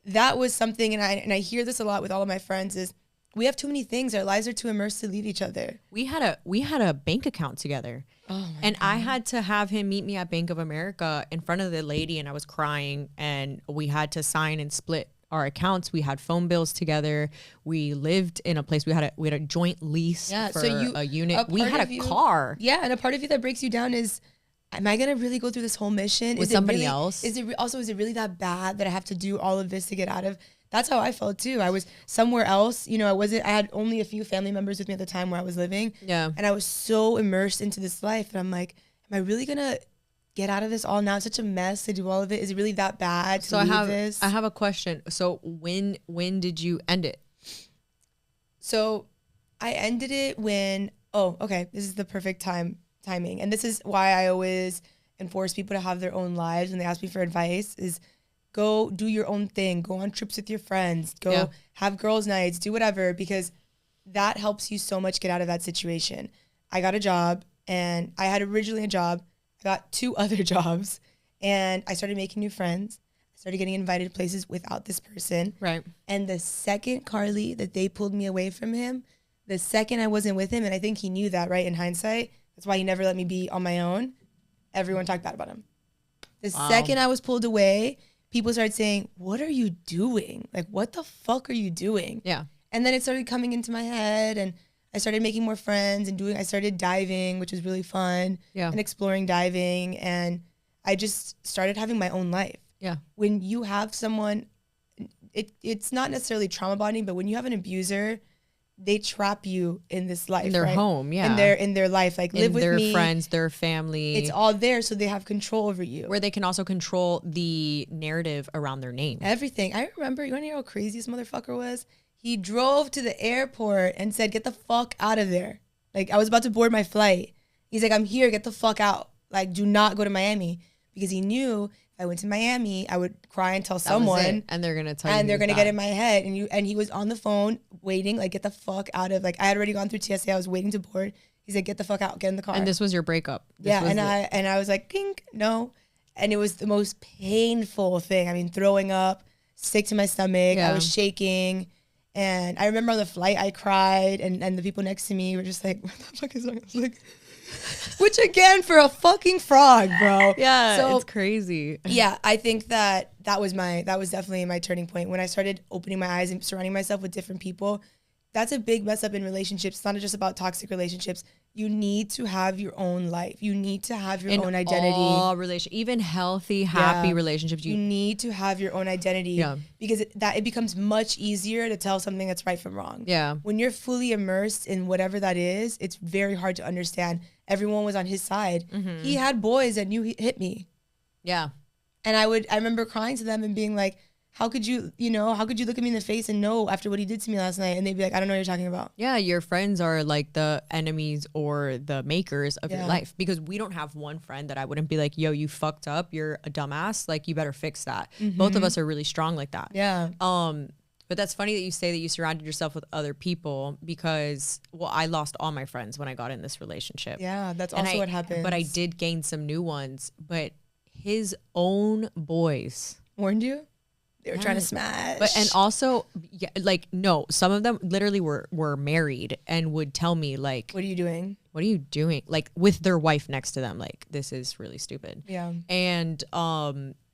That was something, and I hear this a lot with all of my friends, is we have too many things. Our lives are too immersed to leave each other. We had a bank account together. Oh my God. I had to have him meet me at Bank of America in front of the lady, and I was crying, and we had to sign and split our accounts. We had phone bills together. We lived in a place, we had a joint lease for a unit. We had a car. Yeah, and a part of you that breaks you down is, am I gonna really go through this whole mission with somebody else? Is it really that bad that I have to do all of this to get out of? That's how I felt too. I was somewhere else, you know. I had only a few family members with me at the time where I was living. Yeah. And I was so immersed into this life that I'm like, am I really gonna get out of this all now? It's such a mess to do all of it. Is it really that bad to leave this? I have a question. So when did you end it? So I ended it when, this is the perfect timing. And this is why I always enforce people to have their own lives when they ask me for advice, is go do your own thing, go on trips with your friends, go have girls' nights, do whatever, because that helps you so much get out of that situation. I got a job, and I had originally a job. I got 2 other jobs, and I started making new friends. I started getting invited to places without this person. Right. And the second, Carly, that they pulled me away from him, the second I wasn't with him, and I think he knew that, right, in hindsight, that's why he never let me be on my own, everyone talked bad about him. The second I was pulled away, people started saying, what are you doing? Like, what the fuck are you doing? Yeah. And then it started coming into my head, and I started making more friends and I started diving, which was really fun, and exploring diving. And I just started having my own life. Yeah. When you have someone, it's not necessarily trauma bonding, but when you have an abuser, they trap you in this life, in their home, in their life, like live with me, their friends, their family. It's all there, so they have control over you. Where they can also control the narrative around their name. Everything. I remember, you want to hear how crazy this motherfucker was? He drove to the airport and said, "Get the fuck out of there!" Like, I was about to board my flight. He's like, "I'm here. Get the fuck out. Like, do not go to Miami," because he knew if I went to Miami, I would cry and tell someone, and they're gonna tell you, and they're gonna get in my head. And he was on the phone waiting, like, get the fuck out of, like, I had already gone through TSA. I was waiting to board. He's like, "Get the fuck out. Get in the car." And this was your breakup. I was like, "Kink, no," and it was the most painful thing. I mean, throwing up, sick to my stomach. I was shaking. And I remember on the flight, I cried, and the people next to me were just like, "What the fuck is wrong?" I was like, which again, for a fucking frog, bro. Yeah, so, it's crazy. Yeah, I think that was definitely my turning point when I started opening my eyes and surrounding myself with different people. That's a big mess up in relationships. It's not just about toxic relationships. You need to have your own life. You need to have your own identity. All even healthy, happy relationships. You need to have your own identity because it becomes much easier to tell something that's right from wrong. Yeah. When you're fully immersed in whatever that is, it's very hard to understand. Everyone was on his side. Mm-hmm. He had boys that knew he hit me. Yeah. And I remember crying to them and being like, how could you look at me in the face and know after what he did to me last night? And they'd be like, I don't know what you're talking about. Yeah, your friends are like the enemies or the makers of your life, because we don't have one friend that I wouldn't be like, yo, you fucked up, you're a dumbass, like you better fix that. Both of us are really strong like that. Yeah. But that's funny that you say that you surrounded yourself with other people, because, well, I lost all my friends when I got in this relationship. Yeah, that's also what happened. But I did gain some new ones. But his own boys warned you? They were trying to smash. But and also, yeah, like, no, some of them literally were married and would tell me like, what are you doing? What are you doing? Like with their wife next to them. Like, this is really stupid. Yeah. And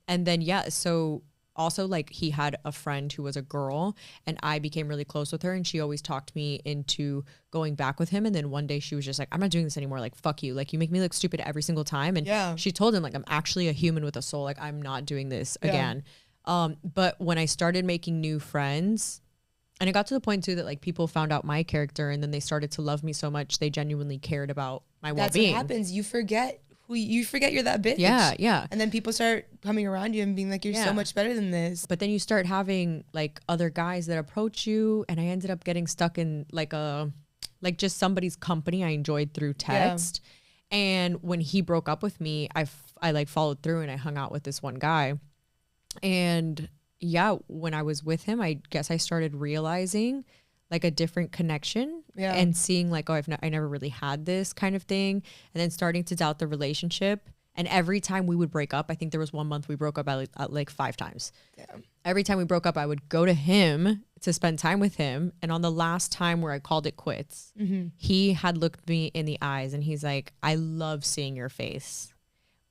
then, yeah, so also like he had a friend who was a girl and I became really close with her, and she always talked me into going back with him. And then one day she was just like, I'm not doing this anymore. Like, fuck you. Like, you make me look stupid every single time. And she told him like, I'm actually a human with a soul. Like, I'm not doing this again. But when I started making new friends, and it got to the point too that like people found out my character, and then they started to love me so much they genuinely cared about my well-being. That's what happens. You forget you're that bitch. Yeah, yeah. And then people start coming around you and being like, you're so much better than this. But then you start having like other guys that approach you, and I ended up getting stuck in like just somebody's company I enjoyed through text. Yeah. And when he broke up with me, I like followed through and I hung out with this one guy. And yeah, when I was with him, I guess I started realizing like a different connection and seeing like, oh, I never really had this kind of thing. And then starting to doubt the relationship. And every time we would break up, I think there was 1 month we broke up at like 5 times. Yeah. Every time we broke up, I would go to him to spend time with him. And on the last time where I called it quits, he had looked me in the eyes and he's like, I love seeing your face,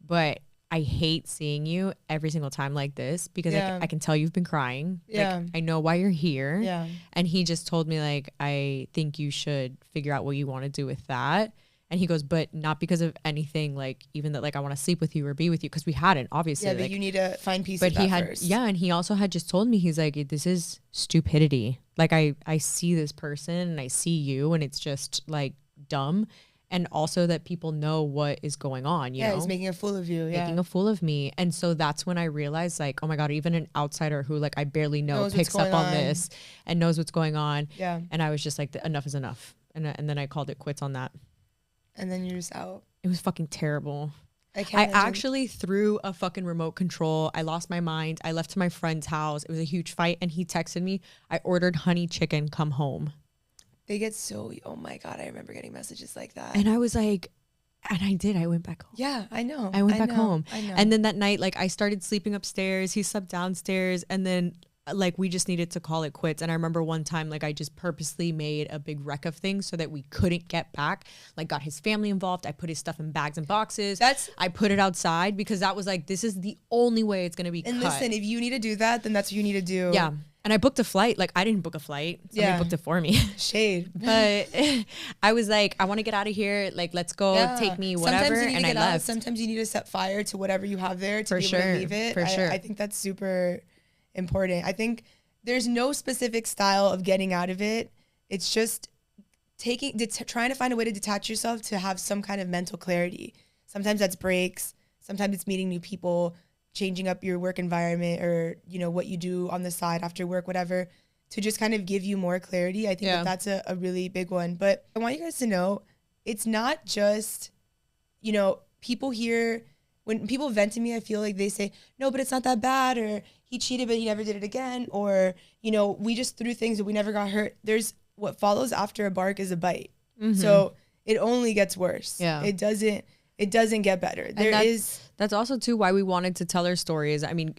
but I hate seeing you every single time like this, because I can tell you've been crying. Yeah. Like, I know why you're here. Yeah. And he just told me like, I think you should figure out what you want to do with that. And he goes, but not because of anything, like even that, like I want to sleep with you or be with you, because we hadn't, obviously. Yeah, but like, you need to find peace with that first. Yeah, and he also had just told me, he's like, this is stupidity. Like I see this person and I see you, and it's just like dumb. And also that people know what is going on, you know? He's making a fool of you. Making a fool of me. And so that's when I realized like, oh my God, even an outsider who like I barely know picks up on this and knows what's going on. Yeah. And I was just like, enough is enough. And then I called it quits on that. And then you're just out. It was fucking terrible. I actually threw a fucking remote control. I lost my mind. I left to my friend's house. It was a huge fight. And he texted me, I ordered honey chicken, come home. They get so, oh my God, I remember getting messages like that. And I was like, and I did, I went back home. Yeah, I know. I went back home. I know. And then that night, like I started sleeping upstairs. He slept downstairs. And then like we just needed to call it quits. And I remember one time, like I just purposely made a big wreck of things so that we couldn't get back. Like got his family involved. I put his stuff in bags and boxes. I put it outside because that was like, this is the only way it's going to be cut. And listen, if you need to do that, then that's what you need to do. Yeah. And I booked a flight. Like I didn't book a flight. Somebody booked it for me. Shade. But I was like, I want to get out of here. Like, let's go, take me, whatever. And I left. Sometimes you need to set fire to whatever you have there to be able to leave it. For sure. I think that's super important. I think there's no specific style of getting out of it. It's just trying to find a way to detach yourself to have some kind of mental clarity. Sometimes that's breaks. Sometimes it's meeting new people, changing up your work environment, or, you know, what you do on the side after work, whatever, to just kind of give you more clarity. I think that's a really big one. But I want you guys to know, it's not just, you know, people here, when people vent to me, I feel like they say, no, but it's not that bad, or he cheated, but he never did it again. Or, you know, we just threw things, but we never got hurt. There's what follows after a bark is a bite. Mm-hmm. So it only gets worse. Yeah. It doesn't get better. That's also too why we wanted to tell our stories. I mean,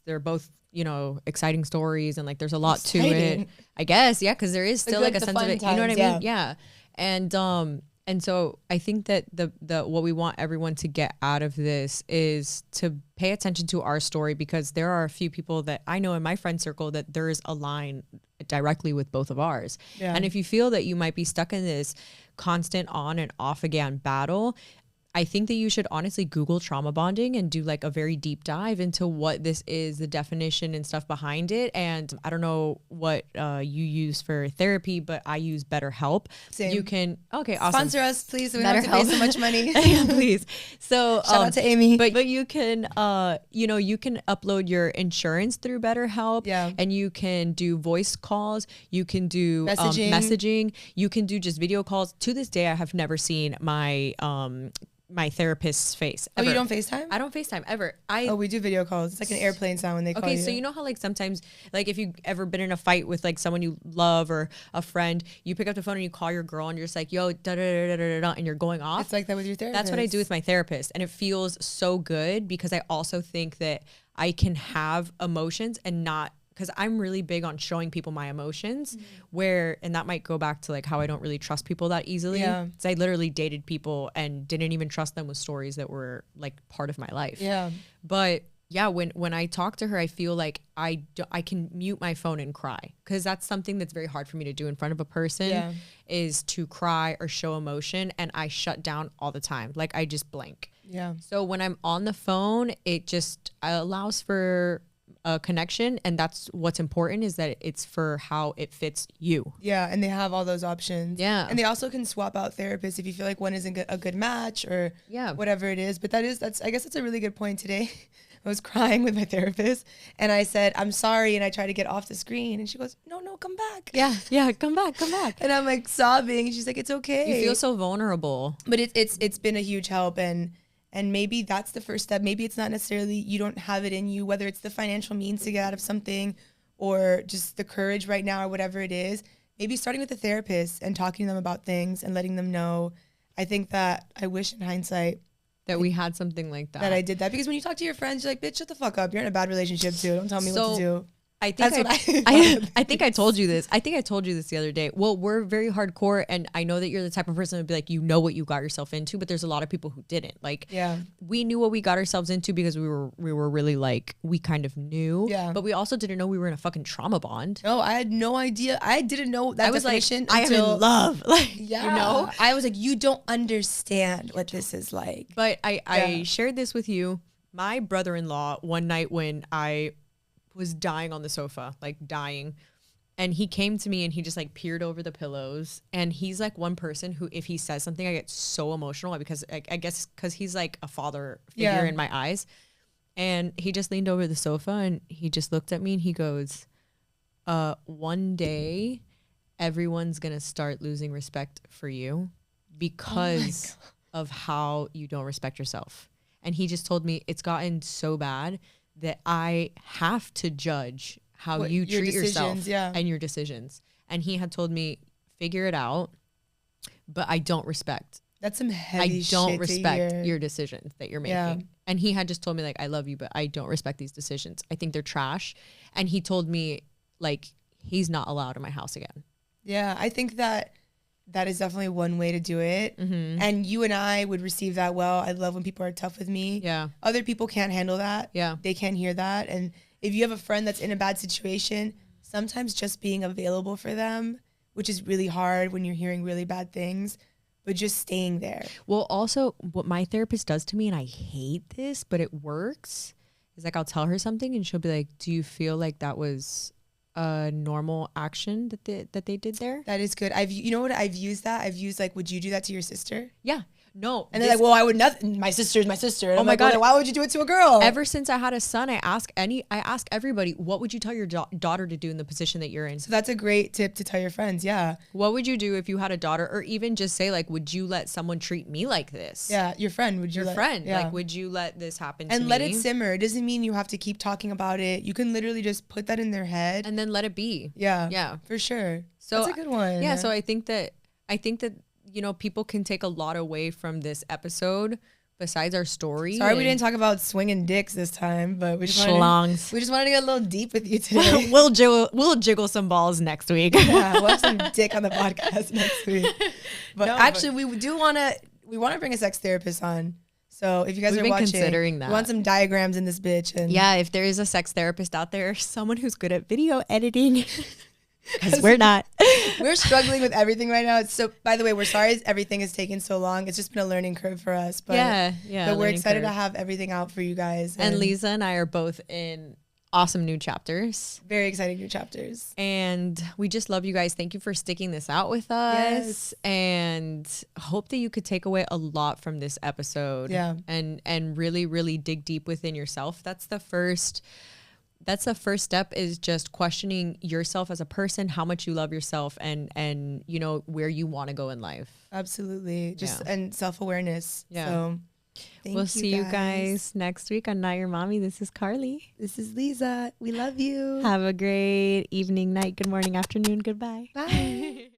they're both, you know, exciting stories, and like there's a lot to it, I guess. Yeah. Cause there is still like a sense of it. You know what I mean? Yeah. And so I think that the what we want everyone to get out of this is to pay attention to our story, because there are a few people that I know in my friend circle that there is a line directly with both of ours. Yeah. And if you feel that you might be stuck in this constant on and off again battle, I think that you should honestly Google trauma bonding and do like a very deep dive into what this is, the definition and stuff behind it. And I don't know what you use for therapy, but I use BetterHelp. Same. You can, okay, awesome. Sponsor us, please. So we don't have to pay so much money. Please. So shout out to Amy. But you can, you can upload your insurance through BetterHelp. Yeah. And you can do voice calls. You can do messaging. You can do just video calls. To this day, I have never seen my therapist's face. Ever. Oh, you don't FaceTime? I don't FaceTime ever. We do video calls. It's like an airplane sound when they call you. Okay, so you know how like sometimes, like if you've ever been in a fight with like someone you love or a friend, you pick up the phone and you call your girl and you're just like, yo, da da da da da, and you're going off. It's like that with your therapist. That's what I do with my therapist, and it feels so good because I also think that I can have emotions and not. Because I'm really big on showing people my emotions and that might go back to like how I don't really trust people that easily. Yeah. So I literally dated people and didn't even trust them with stories that were like part of my life. Yeah. But yeah, when I talk to her, I feel like I can mute my phone and cry, because that's something that's very hard for me to do in front of a person is to cry or show emotion. And I shut down all the time. Like I just blank. Yeah. So when I'm on the phone, it just allows for a connection, and that's what's important, is that it's for how it fits you. Yeah, and they have all those options. Yeah, and they also can swap out therapists if you feel like one isn't a good match or whatever it is. But that's I guess that's a really good point today. I was crying with my therapist and I said, I'm sorry, and I tried to get off the screen and she goes, no, come back. Yeah, come back. And I'm like sobbing and she's like, it's okay. You feel so vulnerable. But it's been a huge help, and maybe that's the first step. Maybe it's not necessarily you don't have it in you, whether it's the financial means to get out of something or just the courage right now or whatever it is. Maybe starting with a therapist and talking to them about things and letting them know. I think that I wish in hindsight that we had something like that. That I did that. Because when you talk to your friends, you're like, bitch, shut the fuck up. You're in a bad relationship too. Don't tell me what to do. I think I told you this. I think I told you this the other day. Well, we're very hardcore, and I know that you're the type of person who'd be like, you know what you got yourself into, but there's a lot of people who didn't. Like, we knew what we got ourselves into because we were really like, we kind of knew. Yeah. But we also didn't know we were in a fucking trauma bond. No, I had no idea. I didn't know that definition. I was like, I am in love. Like, you know? I was like, you don't understand what this is like. But I shared this with you. My brother-in-law, one night when I was dying on the sofa, like dying. And he came to me and he just like peered over the pillows. And he's like one person who, if he says something, I get so emotional because I guess because he's like a father figure in my eyes. And he just leaned over the sofa and he just looked at me and he goes, one day everyone's going to start losing respect for you because of how you don't respect yourself. And he just told me it's gotten so bad that I have to judge how you treat yourself and your decisions. And he had told me, figure it out, but I don't respect. That's some heavy shit. I don't respect your decisions that you're making. Yeah. And he had just told me, like, I love you, but I don't respect these decisions. I think they're trash. And he told me, like, he's not allowed in my house again. Yeah, I think that is definitely one way to do it. Mm-hmm. And you and I would receive that well. I love when people are tough with me. Yeah. Other people can't handle that. Yeah. They can't hear that. And if you have a friend that's in a bad situation, sometimes just being available for them, which is really hard when you're hearing really bad things, but just staying there. Well, also what my therapist does to me, and I hate this, but it works, is like I'll tell her something and she'll be like, do you feel like that was a normal action that they did there? That is good. You know what I've used that? I've used like, would you do that to your sister? Yeah. No. And they're like, well, I would not. My sister's my sister. And I'm like, God, well, why would you do it to a girl? Ever since I had a son, I ask everybody, what would you tell your daughter to do in the position that you're in? So that's a great tip to tell your friends. Yeah. What would you do if you had a daughter, or even just say like, would you let someone treat me like this? Yeah. Your friend. Like, would you let this happen to me? And let it simmer. It doesn't mean you have to keep talking about it. You can literally just put that in their head and then let it be. Yeah. Yeah. For sure. So that's a good one. Yeah. So I think that you know, people can take a lot away from this episode besides our story. Sorry we didn't talk about swinging dicks this time, but we just wanted to get a little deep with you today. We'll jiggle some balls next week. Yeah, we'll have some dick on the podcast next week. But we want to bring a sex therapist on. So if you guys are watching, considering that. We want some diagrams in this bitch. And yeah, if there is a sex therapist out there, someone who's good at video editing. Because we're not. We're struggling with everything right now. So, by the way, we're sorry everything has taken so long. It's just been a learning curve for us. But but we're excited to have everything out for you guys. And Lisa and I are both in awesome new chapters. Very exciting new chapters. And we just love you guys. Thank you for sticking this out with us. Yes. And hope that you could take away a lot from this episode. Yeah. And really, really dig deep within yourself. That's the first step, is just questioning yourself as a person, how much you love yourself, and you know, where you want to go in life. Absolutely. Just and self-awareness. Yeah. So we'll see you guys next week on Not Your Mommy. This is Carly. This is Lisa. We love you. Have a great evening, night, good morning, afternoon. Goodbye. Bye.